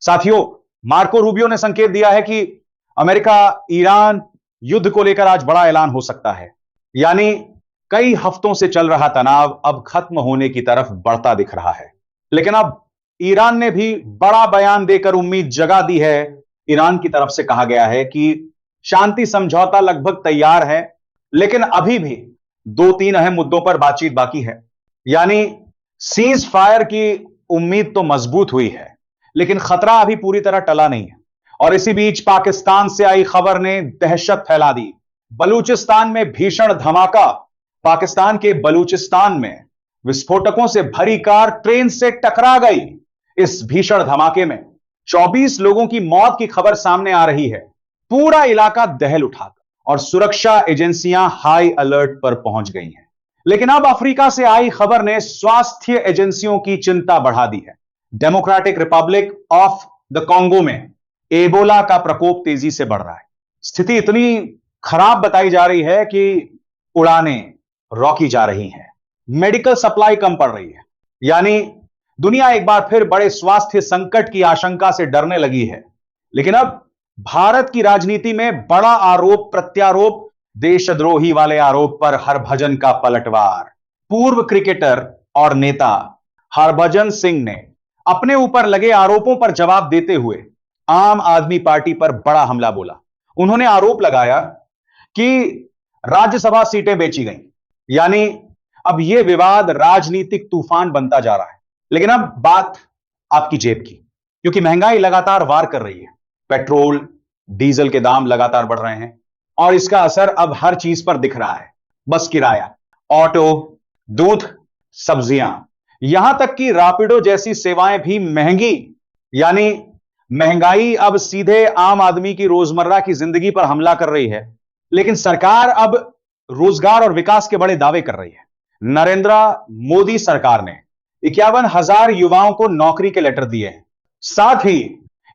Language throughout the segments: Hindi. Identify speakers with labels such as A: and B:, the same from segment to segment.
A: साथियों, मार्को रूबियो ने संकेत दिया है कि अमेरिका ईरान युद्ध को लेकर आज बड़ा ऐलान हो सकता है। यानी कई हफ्तों से चल रहा तनाव अब खत्म होने की तरफ बढ़ता दिख रहा है। लेकिन अब ईरान ने भी बड़ा बयान देकर उम्मीद जगा दी है। ईरान की तरफ से कहा गया है कि शांति समझौता लगभग तैयार है, लेकिन अभी भी 2-3 अहम मुद्दों पर बातचीत बाकी है। यानी सीज फायर की उम्मीद तो मजबूत हुई है, लेकिन खतरा अभी पूरी तरह टला नहीं है। और इसी बीच पाकिस्तान से आई खबर ने दहशत फैला दी। बलूचिस्तान में भीषण धमाका। पाकिस्तान के बलूचिस्तान में विस्फोटकों से भरी कार ट्रेन से टकरा गई। इस भीषण धमाके में 24 लोगों की मौत की खबर सामने आ रही है। पूरा इलाका दहल उठा और सुरक्षा एजेंसियां हाई अलर्ट पर पहुंच गई हैं। लेकिन अब अफ्रीका से आई खबर ने स्वास्थ्य एजेंसियों की चिंता बढ़ा दी है। Democratic Republic of the Congo में एबोला का प्रकोप तेजी से बढ़ रहा है। स्थिति इतनी खराब बताई जा रही है कि उड़ानें रोकी जा रही हैं, मेडिकल सप्लाई कम पड़ रही है। यानी दुनिया एक बार फिर बड़े स्वास्थ्य संकट की आशंका से डरने लगी है। लेकिन अब भारत की राजनीति में बड़ा आरोप प्रत्यारोप, देशद्रोही वाले आरोप पर हरभजन का पलटवार। पूर्व क्रिकेटर और नेता हरभजन सिंह ने अपने ऊपर लगे आरोपों पर जवाब देते हुए आम आदमी पार्टी पर बड़ा हमला बोला। उन्होंने आरोप लगाया कि राज्यसभा सीटें बेची गई। यानी अब यह विवाद राजनीतिक तूफान बनता जा रहा है। लेकिन अब बात आपकी जेब की, क्योंकि महंगाई लगातार वार कर रही है। पेट्रोल डीजल के दाम लगातार बढ़ रहे हैं और इसका असर अब हर चीज पर दिख रहा है। बस किराया, ऑटो, दूध, सब्जियां, यहां तक कि रैपिडो जैसी सेवाएं भी महंगी। यानी महंगाई अब सीधे आम आदमी की रोजमर्रा की जिंदगी पर हमला कर रही है। लेकिन सरकार अब रोजगार और विकास के बड़े दावे कर रही है। नरेंद्र मोदी सरकार ने 51,000 युवाओं को नौकरी के लेटर दिए हैं। साथ ही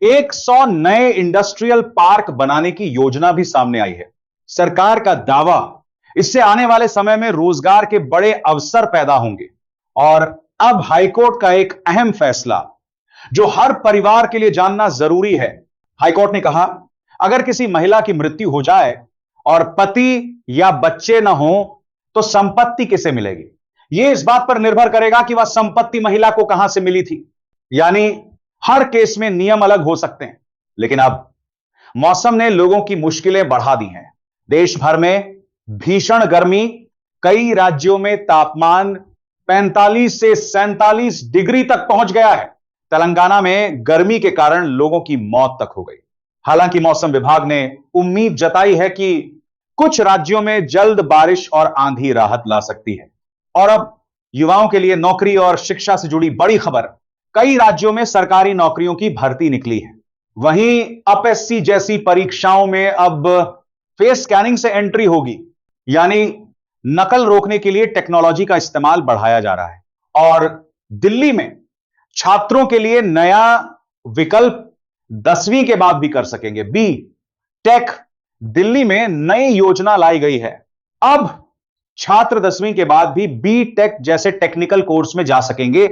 A: 100 नए इंडस्ट्रियल पार्क बनाने की योजना भी सामने आई है। सरकार का दावा, इससे आने वाले समय में रोजगार के बड़े अवसर पैदा होंगे। और अब हाईकोर्ट का एक अहम फैसला जो हर परिवार के लिए जानना जरूरी है। हाईकोर्ट ने कहा, अगर किसी महिला की मृत्यु हो जाए और पति या बच्चे ना हो तो संपत्ति किसे मिलेगी? यह इस बात पर निर्भर करेगा कि वह संपत्ति महिला को कहां से मिली थी। यानी हर केस में नियम अलग हो सकते हैं। लेकिन अब मौसम ने लोगों की मुश्किलें बढ़ा दी हैं। देश भर में भीषण गर्मी, कई राज्यों में तापमान 45 से 47 डिग्री तक पहुंच गया है। तेलंगाना में गर्मी के कारण लोगों की मौत तक हो गई। हालांकि मौसम विभाग ने उम्मीद जताई है कि कुछ राज्यों में जल्द बारिश और आंधी राहत ला सकती है। और अब युवाओं के लिए नौकरी और शिक्षा से जुड़ी बड़ी खबर, कई राज्यों में सरकारी नौकरियों की भर्ती निकली है। वहीं अपएससी जैसी परीक्षाओं में अब फेस स्कैनिंग से एंट्री होगी। यानी नकल रोकने के लिए टेक्नोलॉजी का इस्तेमाल बढ़ाया जा रहा है। और दिल्ली में छात्रों के लिए नया विकल्प 10वीं के बाद भी कर सकेंगे। बी टेक दिल्ली में नई योजना लाई गई है। अब छात्र 10वीं के बाद भी बी टेक जैसे टेक्निकल कोर्स में जा सकेंगे।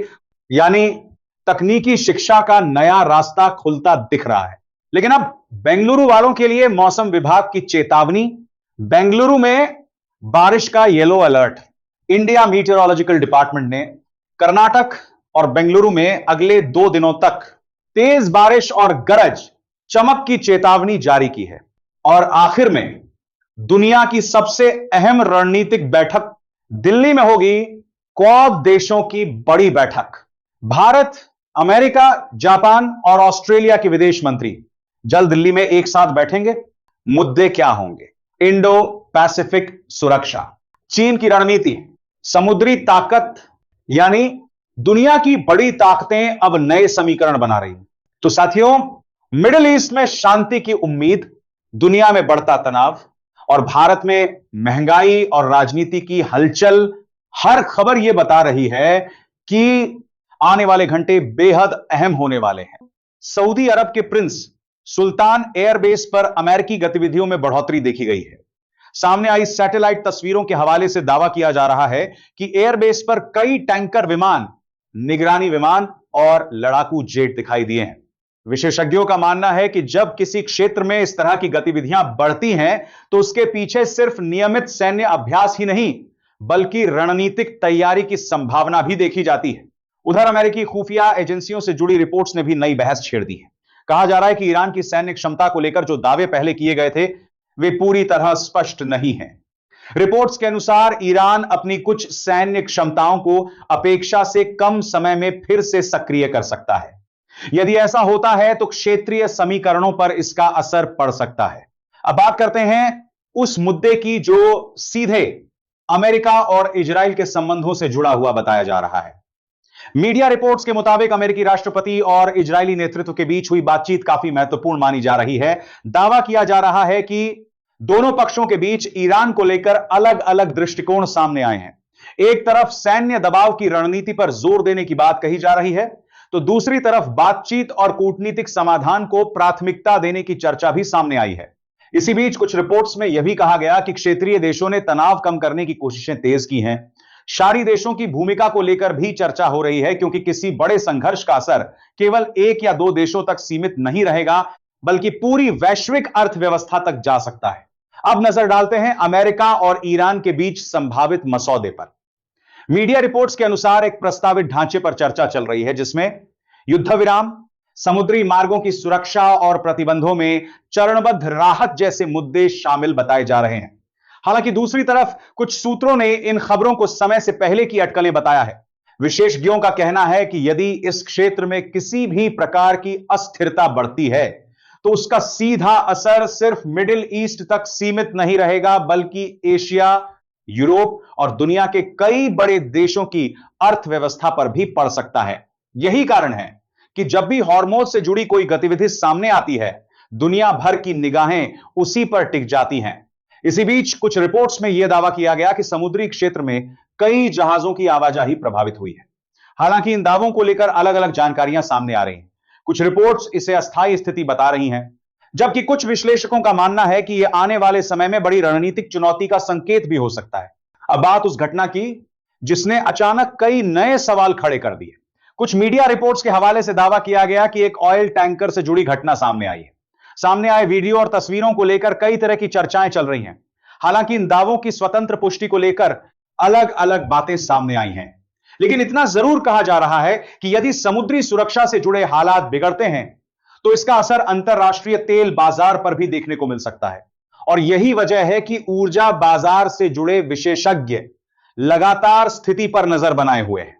A: यानी तकनीकी शिक्षा का नया रास्ता खुलता दिख रहा है। लेकिन अब बेंगलुरु वालों के लिए मौसम विभाग की चेतावनी। बेंगलुरु में बारिश का yellow alert. India meteorological department ने कर्नाटक और बेंगलुरु में अगले 2 दिनों तक तेज बारिश और गरज चमक की चेतावनी जारी की है। और आखिर में दुनिया की सबसे अहम रणनीतिक बैठक दिल्ली में होगी। क्वाड देशों की बड़ी बैठक। भारत, अमेरिका, जापान और ऑस्ट्रेलिया के विदेश मंत्री जल्द दिल्ली में एक साथ बैठेंगे। मुद्दे क्या होंगे? इंडो पैसिफिक सुरक्षा, चीन की रणनीति, समुद्री ताकत। यानी दुनिया की बड़ी ताकतें अब नए समीकरण बना रही हैं। तो साथियों, मिडिल ईस्ट में शांति की उम्मीद, दुनिया में बढ़ता तनाव और भारत में महंगाई और राजनीति की हलचल, हर खबर यह बता रही है कि आने वाले घंटे बेहद अहम होने वाले हैं। सऊदी अरब के प्रिंस सुल्तान एयरबेस पर अमेरिकी गतिविधियों में बढ़ोतरी देखी गई है। सामने आई सैटेलाइट तस्वीरों के हवाले से दावा किया जा रहा है कि एयरबेस पर कई टैंकर विमान, निगरानी विमान और लड़ाकू जेट दिखाई दिए हैं। विशेषज्ञों का मानना है कि जब किसी क्षेत्र में इस तरह की गतिविधियां बढ़ती हैं तो उसके पीछे सिर्फ नियमित सैन्य अभ्यास ही नहीं बल्कि रणनीतिक तैयारी की संभावना भी देखी जाती है। उधर अमेरिकी खुफिया एजेंसियों से जुड़ी रिपोर्ट्स ने भी नई बहस छेड़ दी है। कहा जा रहा है कि ईरान की सैन्य क्षमता को लेकर जो दावे पहले किए गए थे वे पूरी तरह स्पष्ट नहीं हैं। रिपोर्ट्स के अनुसार ईरान अपनी कुछ सैन्य क्षमताओं को अपेक्षा से कम समय में फिर से सक्रिय कर सकता है। यदि ऐसा होता है तो क्षेत्रीय समीकरणों पर इसका असर पड़ सकता है। अब बात करते हैं उस मुद्दे की जो सीधे अमेरिका और इजराइल के संबंधों से जुड़ा हुआ बताया जा रहा है। मीडिया रिपोर्ट्स के मुताबिक अमेरिकी राष्ट्रपति और इजरायली नेतृत्व के बीच हुई बातचीत काफी महत्वपूर्ण मानी जा रही है। दावा किया जा रहा है कि दोनों पक्षों के बीच ईरान को लेकर अलग अलग दृष्टिकोण सामने आए हैं। एक तरफ सैन्य दबाव की रणनीति पर जोर देने की बात कही जा रही है तो दूसरी तरफ बातचीत और कूटनीतिक समाधान को प्राथमिकता देने की चर्चा भी सामने आई है। इसी बीच कुछ रिपोर्ट्स में यह भी कहा गया कि क्षेत्रीय देशों ने तनाव कम करने की कोशिशें तेज की हैं। शारी देशों की भूमिका को लेकर भी चर्चा हो रही है क्योंकि किसी बड़े संघर्ष का असर केवल एक या दो देशों तक सीमित नहीं रहेगा बल्कि पूरी वैश्विक अर्थव्यवस्था तक जा सकता है। अब नजर डालते हैं अमेरिका और ईरान के बीच संभावित मसौदे पर। मीडिया रिपोर्ट्स के अनुसार एक प्रस्तावित ढांचे पर चर्चा चल रही है जिसमें युद्ध विराम, समुद्री मार्गों की सुरक्षा और प्रतिबंधों में चरणबद्ध राहत जैसे मुद्दे शामिल बताए जा रहे हैं। हालांकि दूसरी तरफ कुछ सूत्रों ने इन खबरों को समय से पहले की अटकलें बताया है। विशेषज्ञों का कहना है कि यदि इस क्षेत्र में किसी भी प्रकार की अस्थिरता बढ़ती है तो उसका सीधा असर सिर्फ मिडिल ईस्ट तक सीमित नहीं रहेगा बल्कि एशिया, यूरोप और दुनिया के कई बड़े देशों की अर्थव्यवस्था पर भी पड़ सकता है। यही कारण है कि जब भी हॉर्मोज से जुड़ी कोई गतिविधि सामने आती है दुनिया भर की निगाहें उसी पर टिक जाती हैं। इसी बीच कुछ रिपोर्ट्स में यह दावा किया गया कि समुद्री क्षेत्र में कई जहाजों की आवाजाही प्रभावित हुई है। हालांकि इन दावों को लेकर अलग अलग जानकारियां सामने आ रही हैं। कुछ रिपोर्ट्स इसे अस्थायी स्थिति बता रही हैं जबकि कुछ विश्लेषकों का मानना है कि यह आने वाले समय में बड़ी रणनीतिक चुनौती का संकेत भी हो सकता है। अब बात उस घटना की जिसने अचानक कई नए सवाल खड़े कर दिए। कुछ मीडिया रिपोर्ट्स के हवाले से दावा किया गया कि एक ऑयल टैंकर से जुड़ी घटना सामने आई है। सामने आए वीडियो और तस्वीरों को लेकर कई तरह की चर्चाएं चल रही हैं। हालांकि इन दावों की स्वतंत्र पुष्टि को लेकर अलग अलग बातें सामने आई हैं। लेकिन इतना जरूर कहा जा रहा है कि यदि समुद्री सुरक्षा से जुड़े हालात बिगड़ते हैं तो इसका असर अंतरराष्ट्रीय तेल बाजार पर भी देखने को मिल सकता है। और यही वजह है कि ऊर्जा बाजार से जुड़े विशेषज्ञ लगातार स्थिति पर नजर बनाए हुए हैं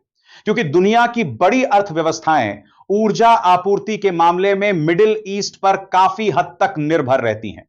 A: क्योंकि दुनिया की बड़ी अर्थव्यवस्थाएं ऊर्जा आपूर्ति के मामले में मिडिल ईस्ट पर काफी हद तक निर्भर रहती हैं।